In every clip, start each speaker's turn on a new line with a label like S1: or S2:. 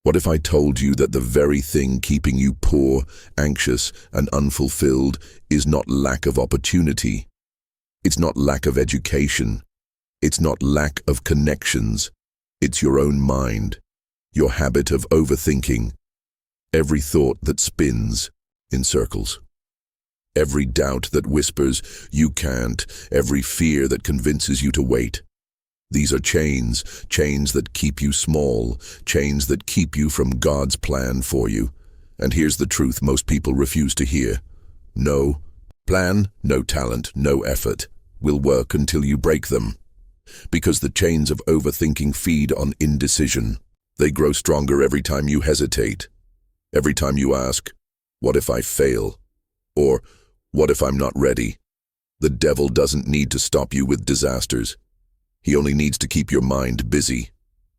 S1: What if I told you that the very thing keeping you poor, anxious, and unfulfilled is not lack of opportunity? It's not lack of education. It's not lack of connections. It's your own mind, your habit of overthinking, every thought that spins in circles, every doubt that whispers, "You can't," every fear that convinces you to wait. These are chains that keep you small, chains that keep you from God's plan for you. And here's the truth most people refuse to hear. No plan, no talent, no effort will work until you break them. Because the chains of overthinking feed on indecision. They grow stronger every time you hesitate. Every time you ask, "What if I fail?" Or, "What if I'm not ready?" The devil doesn't need to stop you with disasters. He only needs to keep your mind busy,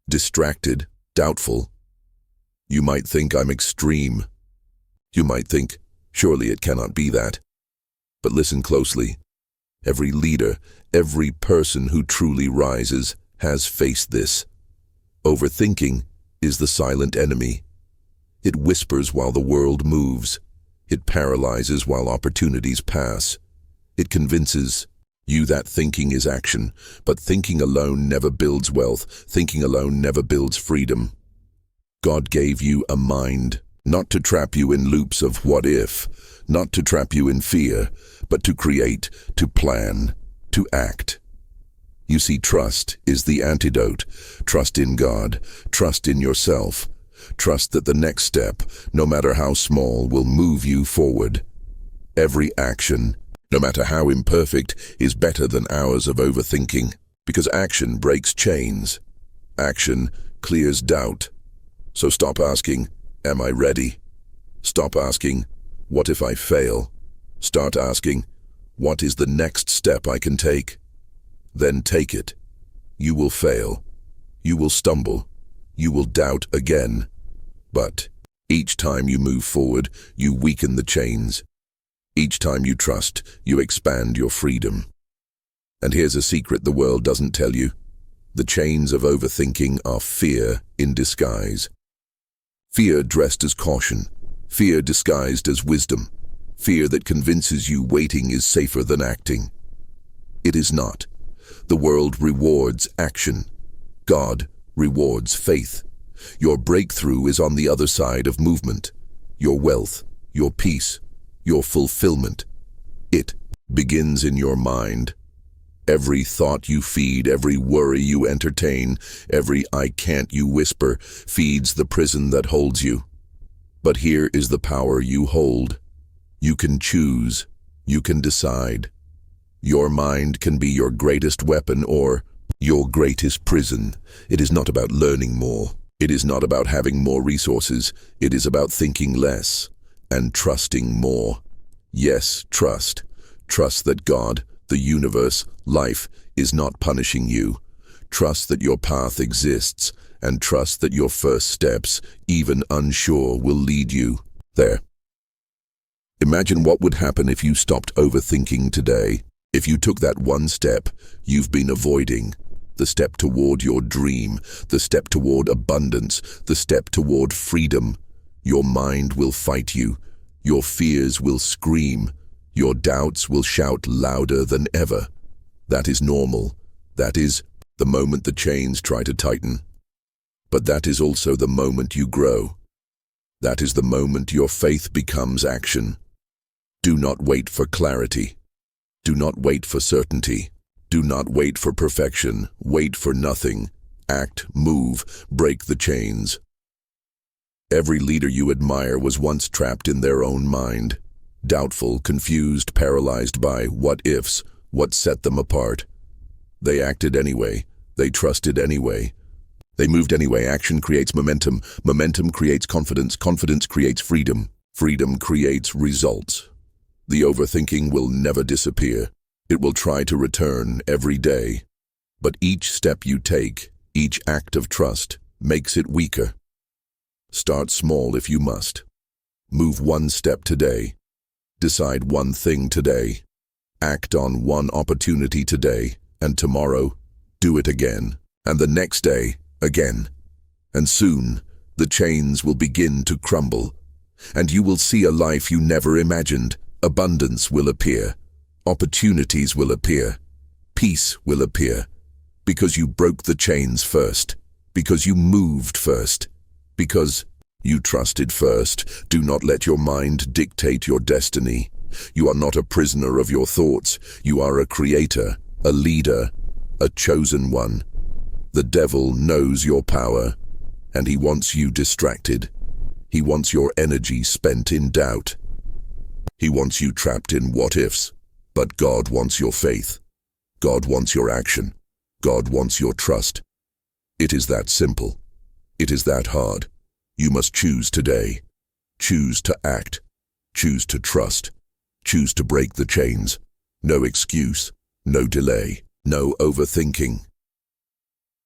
S1: distracted, doubtful. You might think I'm extreme. You might think, surely it cannot be that. But listen closely. Every leader, every person who truly rises has faced this. Overthinking is the silent enemy. It whispers while the world moves. It paralyzes while opportunities pass. It convinces you that thinking is action, but thinking alone never builds wealth. Thinking alone never builds freedom. God gave you a mind, not to trap you in loops of what if, not to trap you in fear, but to create, to plan, to act. You see, trust is the antidote. Trust in God, trust in yourself. Trust that the next step, no matter how small, will move you forward. Every action, no matter how imperfect, is better than hours of overthinking, because action breaks chains. Action clears doubt. So stop asking, "Am I ready?" Stop asking, "What if I fail?" Start asking, "What is the next step I can take?" Then take it. You will fail. You will stumble. You will doubt again. But each time you move forward, you weaken the chains. Each time you trust, you expand your freedom. And here's a secret the world doesn't tell you. The chains of overthinking are fear in disguise. Fear dressed as caution. Fear disguised as wisdom. Fear that convinces you waiting is safer than acting. It is not. The world rewards action. God rewards faith. Your breakthrough is on the other side of movement. Your wealth, your peace, your fulfillment. It begins in your mind. Every thought you feed, every worry you entertain, every "I can't" you whisper, feeds the prison that holds you. But here is the power you hold. You can choose. You can decide. Your mind can be your greatest weapon or your greatest prison. It is not about learning more. It is not about having more resources. It is about thinking less and trusting more. Yes, trust. Trust that God, the universe, life, is not punishing you. Trust that your path exists, and trust that your first steps, even unsure, will lead you there. Imagine what would happen if you stopped overthinking today. If you took that one step you've been avoiding, the step toward your dream, the step toward abundance, the step toward freedom. Your mind will fight you. Your fears will scream. Your doubts will shout louder than ever. That is normal. That is the moment the chains try to tighten. But that is also the moment you grow. That is the moment your faith becomes action. Do not wait for clarity. Do not wait for certainty. Do not wait for perfection. Wait for nothing. Act, move, break the chains. Every leader you admire was once trapped in their own mind. Doubtful, confused, paralyzed by what-ifs, what set them apart. They acted anyway. They trusted anyway. They moved anyway. Action creates momentum. Momentum creates confidence. Confidence creates freedom. Freedom creates results. The overthinking will never disappear. It will try to return every day. But each step you take, each act of trust, makes it weaker. Start small if you must. Move one step today. Decide one thing today. Act on one opportunity today, and tomorrow, do it again. And the next day, again. And soon, The chains will begin to crumble, and you will see a life you never imagined. Abundance will appear. Opportunities will appear. Peace will appear. Because you broke the chains first. Because you moved first. Because you trusted first. Do not let your mind dictate your destiny. You are not a prisoner of your thoughts. You are a creator, a leader, a chosen one. The devil knows your power, and he wants you distracted. He wants your energy spent in doubt. He wants you trapped in what-ifs. But God wants your faith. God wants your action. God wants your trust. It is that simple. It is that hard. You must choose today. Choose to act. Choose to trust. Choose to break the chains. No excuse. No delay. No overthinking.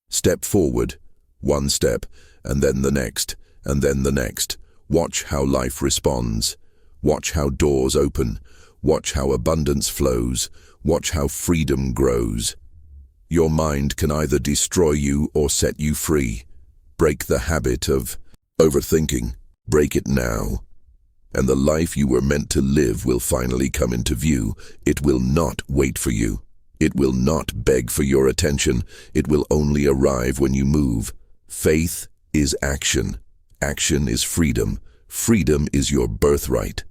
S1: Step forward. One step, and then the next, and then the next. Watch how life responds. Watch how doors open. Watch how abundance flows. Watch how freedom grows. Your mind can either destroy you or set you free. Break the habit of overthinking. Break it now. And the life you were meant to live will finally come into view. It will not wait for you. It will not beg for your attention. It will only arrive when you move. Faith is action. Action is freedom. Freedom is your birthright.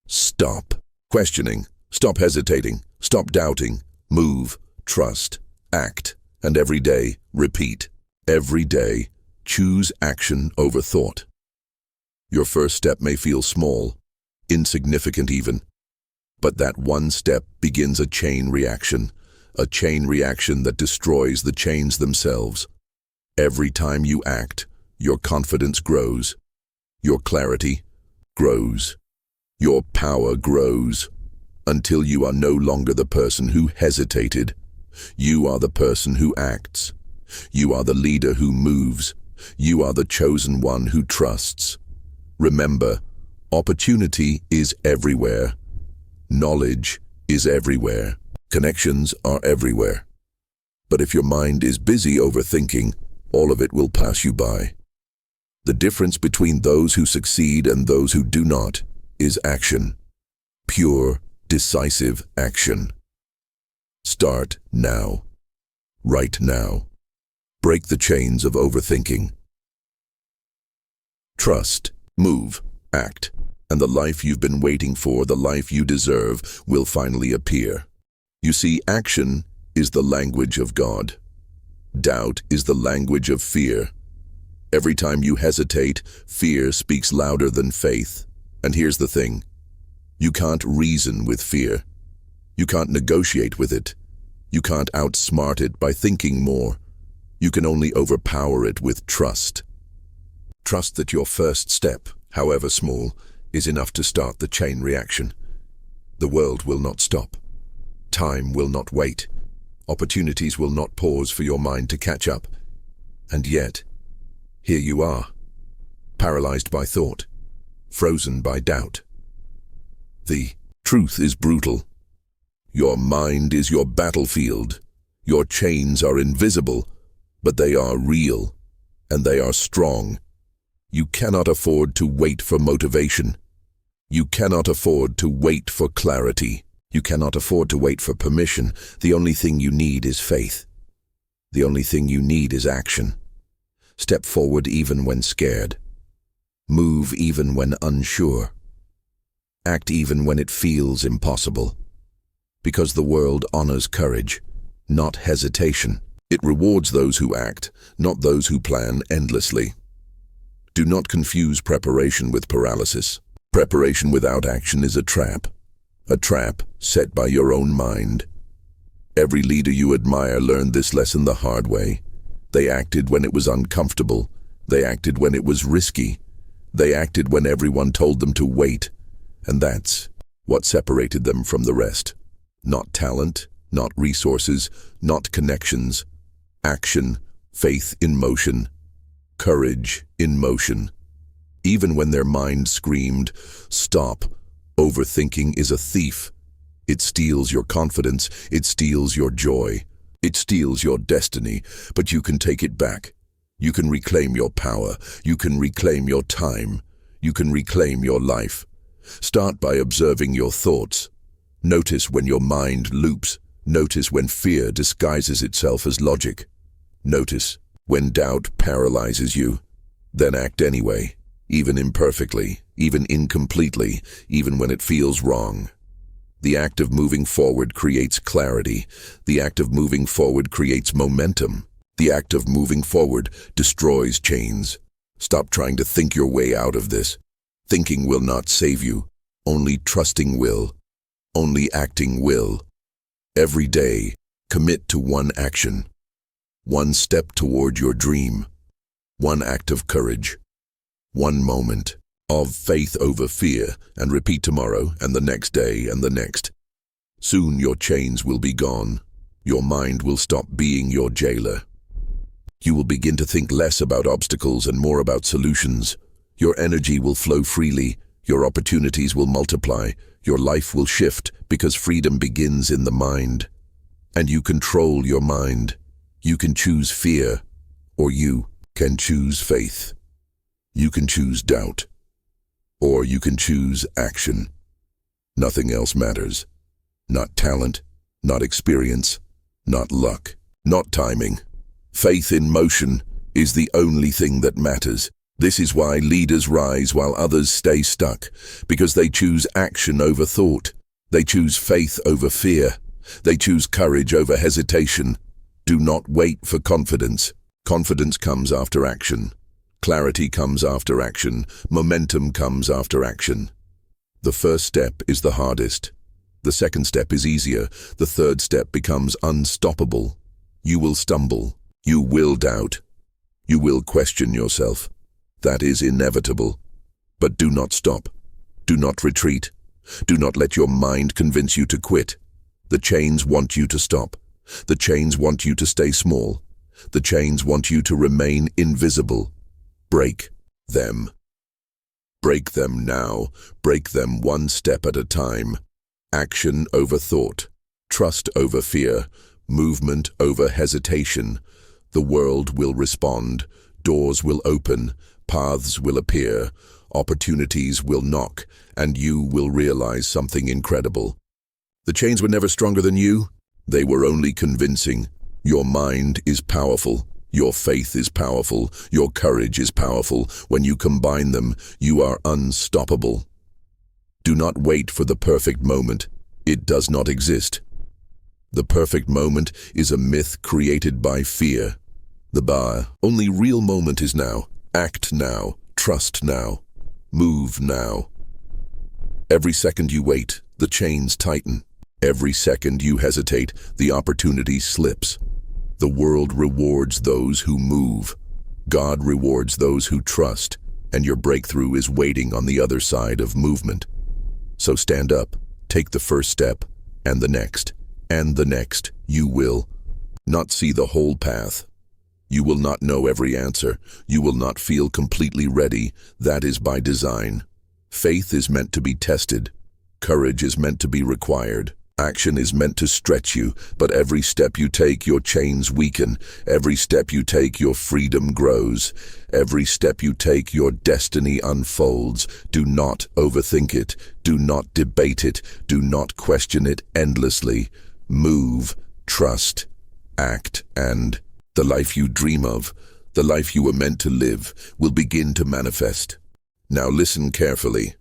S1: Stop questioning. Stop hesitating. Stop doubting. Move. Trust. Act. And every day, repeat. Every day, choose action over thought. Your first step may feel small, insignificant even, but that one step begins a chain reaction that destroys the chains themselves. Every time you act, your confidence grows, your clarity grows, your power grows, until you are no longer the person who hesitated. You are the person who acts. You are the leader who moves. You are the chosen one who trusts. Remember, opportunity is everywhere. Knowledge is everywhere. Connections are everywhere. But if your mind is busy overthinking, all of it will pass you by. The difference between those who succeed and those who do not is action. Pure, decisive action. Start now. Right now. Break the chains of overthinking. Trust, move, act, and the life you've been waiting for, the life you deserve, will finally appear. You see, action is the language of God. Doubt is the language of fear. Every time you hesitate, fear speaks louder than faith. And here's the thing. You can't reason with fear. You can't negotiate with it. You can't outsmart it by thinking more. You can only overpower it with trust. Trust that your first step, however small, is enough to start the chain reaction. The world will not stop. Time will not wait. Opportunities will not pause for your mind to catch up. And yet, here you are, paralyzed by thought, frozen by doubt. The truth is brutal. Your mind is your battlefield. Your chains are invisible, but they are real, and they are strong. You cannot afford to wait for motivation. You cannot afford to wait for clarity. You cannot afford to wait for permission. The only thing you need is faith. The only thing you need is action. Step forward even when scared. Move even when unsure. Act even when it feels impossible. Because the world honors courage, not hesitation. It rewards those who act, not those who plan endlessly. Do not confuse preparation with paralysis. Preparation without action is a trap set by your own mind. Every leader you admire learned this lesson the hard way. They acted when it was uncomfortable. They acted when it was risky. They acted when everyone told them to wait. And that's what separated them from the rest. Not talent, not resources, not connections. Action, faith in motion, courage in motion. Even when their mind screamed, "Stop, overthinking is a thief." It steals your confidence, it steals your joy, it steals your destiny, but you can take it back. You can reclaim your power. You can reclaim your time. You can reclaim your life. Start by observing your thoughts. Notice when your mind loops. Notice when fear disguises itself as logic. Notice when doubt paralyzes you. Then act anyway, even imperfectly, even incompletely, even when it feels wrong. The act of moving forward creates clarity. The act of moving forward creates momentum. The act of moving forward destroys chains. Stop trying to think your way out of this. Thinking will not save you. Only trusting will. Only acting will. Every day, commit to one action. One step toward your dream. One act of courage. One moment of faith over fear, and repeat tomorrow and the next day and the next. Soon your chains will be gone. Your mind will stop being your jailer. You will begin to think less about obstacles and more about solutions. Your energy will flow freely. Your opportunities will multiply. Your life will shift because freedom begins in the mind. And you control your mind. You can choose fear, or you can choose faith. You can choose doubt, or you can choose action. Nothing else matters. Not talent, not experience, not luck, not timing. Faith in motion is the only thing that matters. This is why leaders rise while others stay stuck, because they choose action over thought. They choose faith over fear. They choose courage over hesitation. Do not wait for confidence. Confidence comes after action. Clarity comes after action. Momentum comes after action. The first step is the hardest. The second step is easier. The third step becomes unstoppable. You will stumble. You will doubt. You will question yourself. That is inevitable. But do not stop. Do not retreat. Do not let your mind convince you to quit. The chains want you to stop. The chains want you to stay small. The chains want you to remain invisible. Break them. Break them now. Break them one step at a time. Action over thought. Trust over fear. Movement over hesitation. The world will respond. Doors will open. Paths will appear. Opportunities will knock. And you will realize something incredible. The chains were never stronger than you. They were only convincing. Your mind is powerful. Your faith is powerful. Your courage is powerful. When you combine them, you are unstoppable. Do not wait for the perfect moment. It does not exist. The perfect moment is a myth created by fear. The only real moment is now. Act now. Trust now. Move now. Every second you wait, the chains tighten. Every second you hesitate, the opportunity slips. The world rewards those who move. God rewards those who trust, and your breakthrough is waiting on the other side of movement. So stand up, take the first step, and the next, and the next. You will not see the whole path. You will not know every answer. You will not feel completely ready. That is by design. Faith is meant to be tested. Courage is meant to be required. Action is meant to stretch you, but every step you take, your chains weaken. Every step you take, your freedom grows. Every step you take, your destiny unfolds. Do not overthink it. Do not debate it. Do not question it endlessly. Move, trust, act, and the life you dream of, the life you were meant to live, will begin to manifest. Now listen carefully.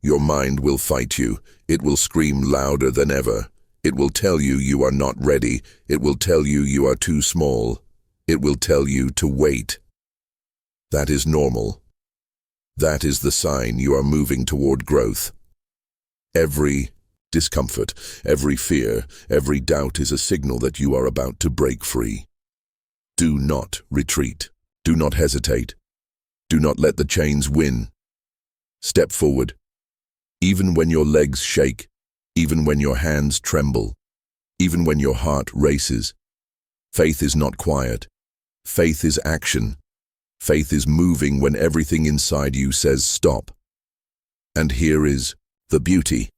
S1: Your mind will fight you. It will scream louder than ever. It will tell you you are not ready. It will tell you you are too small. It will tell you to wait. That is normal. That is the sign you are moving toward growth. Every discomfort, every fear, every doubt is a signal that you are about to break free. Do not retreat. Do not hesitate. Do not let the chains win. Step forward. Even when your legs shake, even when your hands tremble, even when your heart races. Faith is not quiet. Faith is action. Faith is moving when everything inside you says stop. And here is the beauty.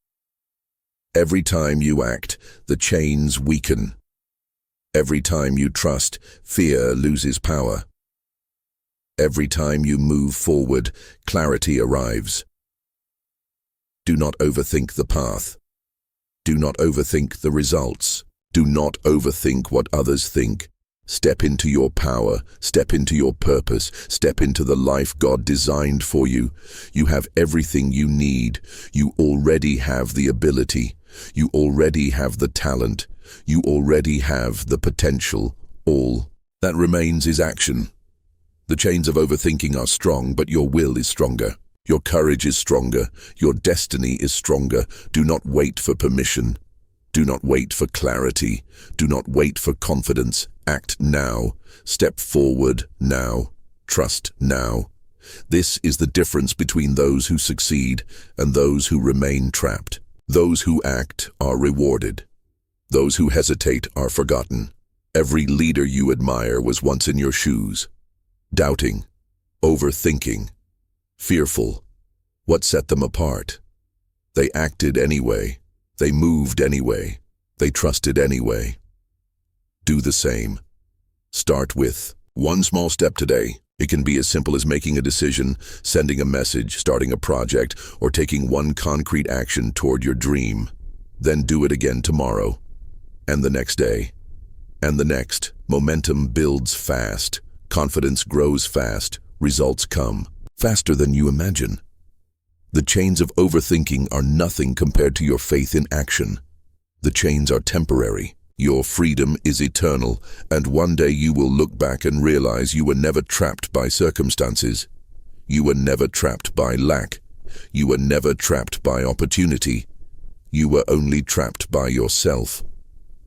S1: Every time you act, the chains weaken. Every time you trust, fear loses power. Every time you move forward, clarity arrives. Do not overthink the path. Do not overthink the results. Do not overthink what others think. Step into your power, step into your purpose, step into the life God designed for you. You have everything you need. You already have the ability. You already have the talent. You already have the potential. All that remains is action. The chains of overthinking are strong, but your will is stronger. Your courage is stronger. Your destiny is stronger. Do not wait for permission. Do not wait for clarity. Do not wait for confidence. Act now. Step forward now. Trust now. This is the difference between those who succeed and those who remain trapped. Those who act are rewarded. Those who hesitate are forgotten. Every leader you admire was once in your shoes. Doubting, overthinking, fearful. What set them apart? They acted anyway. They moved anyway. They trusted anyway. Do the same. Start with one small step today. It can be as simple as making a decision, sending a message, starting a project, or taking one concrete action toward your dream. Then do it again tomorrow, and the next day, and the next. Momentum builds fast. Confidence grows fast. Results come faster than you imagine. The chains of overthinking are nothing compared to your faith in action. The chains are temporary. Your freedom is eternal, and one day you will look back and realize you were never trapped by circumstances. You were never trapped by lack. You were never trapped by opportunity. You were only trapped by yourself,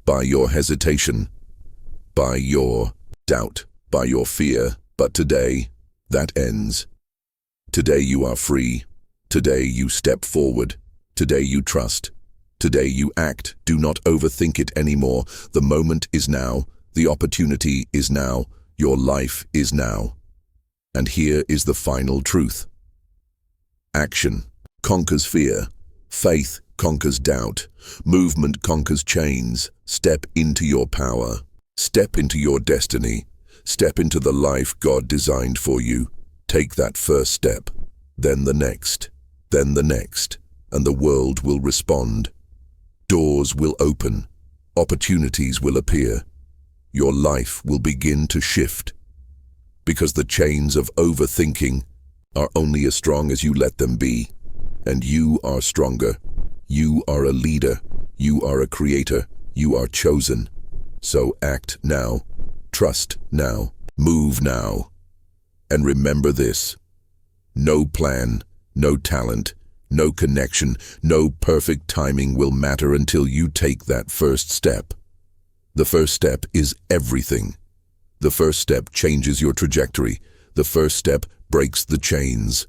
S1: by your hesitation, by your doubt, by your fear. But today, that ends. Today you are free. Today you step forward. Today you trust. Today you act. Do not overthink it anymore. The moment is now. The opportunity is now. Your life is now. And here is the final truth. Action conquers fear. Faith conquers doubt. Movement conquers chains. Step into your power. Step into your destiny. Step into the life God designed for you. Take that first step, then the next, and the world will respond. Doors will open. Opportunities will appear. Your life will begin to shift. Because the chains of overthinking are only as strong as you let them be. And you are stronger. You are a leader. You are a creator. You are chosen. So act now. Trust now. Move now. And remember this. No plan, no talent, no connection, no perfect timing will matter until you take that first step. The first step is everything. The first step changes your trajectory. The first step breaks the chains.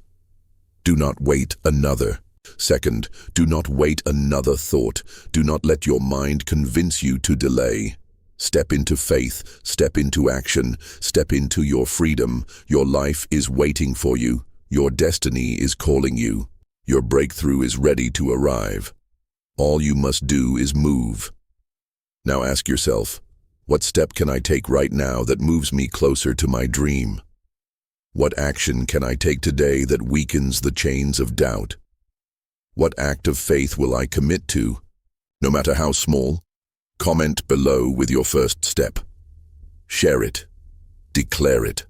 S1: Do not wait another second. Do not wait another thought. Do not let your mind convince you to delay. Step into faith. Step into action. Step into your freedom. Your life is waiting for you. Your destiny is calling you. Your breakthrough is ready to arrive. All you must do is move. Now ask yourself, what step can I take right now that moves me closer to my dream? What action can I take today that weakens the chains of doubt? What act of faith will I commit to, no matter how small? Comment below with your first step. Share it. Declare it.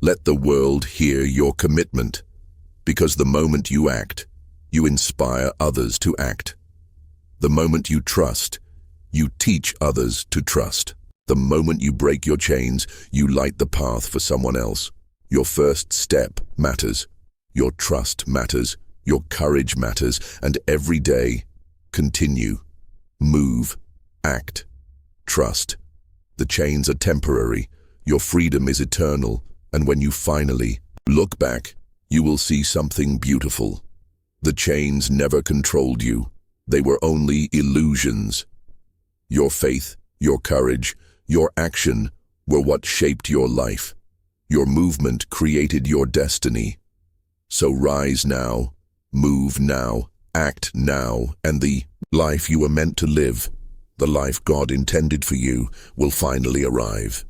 S1: Let the world hear your commitment, because the moment you act, you inspire others to act. The moment you trust, you teach others to trust. The moment you break your chains, you light the path for someone else. Your first step matters. Your trust matters. Your courage matters. And every day, continue. Move. Act. Trust. The chains are temporary. Your freedom is eternal. And when you finally look back, you will see something beautiful. The chains never controlled you. They were only illusions. Your faith, your courage, your action were what shaped your life. Your movement created your destiny. So rise now, move now, act now, and the life you were meant to live, the life God intended for you, will finally arrive.